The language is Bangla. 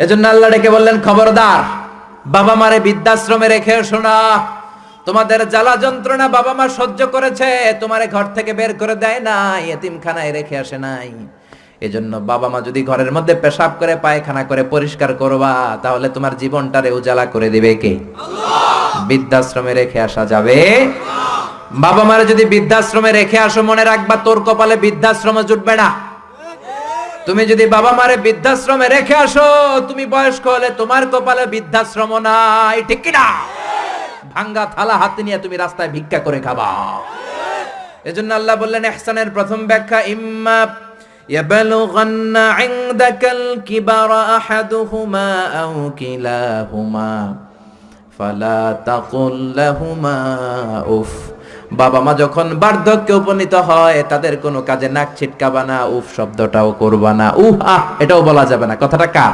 এজন্য আল্লাহ ডেকে বললেন, খবরদার, বাবা মারে বৃদ্ধাশ্রমে রেখে এসো না। তোমাদের জ্বালা যন্ত্রণা বাবা মা সহ্য করেছে, তোমারে ঘর থেকে বের করে দেয় নাই, এতিমখানায় রেখে আসে নাই। এজন্য বাবা মা যদি ঘরের মধ্যে পেশাব করে পায়খানা করে পরিষ্কার করবা, তাহলে তোমার জীবনটারে উজালা করে দিবে কে? আল্লাহ। বৃদ্ধাশ্রমে রেখে আসা যাবে? বাবা মারে যদি বৃদ্ধাশ্রমে রেখে আসো, মনে রাখবা তোর কপালে বৃদ্ধাশ্রম জুটবে না। তুমি যদি বাবা মারে বৃদ্ধাশ্রমে রেখে আসো, তুমি বয়স্ক হলে তোমার কপালে বৃদ্ধাশ্রম নাই, ঠিক কি না? ভাঙ্গা থালা হাতে নিয়ে তুমি রাস্তায় ভিক্ষা করে খাবা। এজন্য আল্লাহ বললেন, ইহসানের প্রথম ব্যাখ্যা, ইম্মা ইয়াবলুগান্না ইনদাকাল কিবারা আহাদুহুমা আও কিলাহুমা ফালা তাকুল লাহুমা উফ। বাবা মা যখন বার্ধক্যে উপনীত হয়, তাদের কোনো কাজে নাক ছিটকাবা না, উফ শব্দটাও করবা না, উহ আহ এটাও বলা যাবে না। কথাটা কার?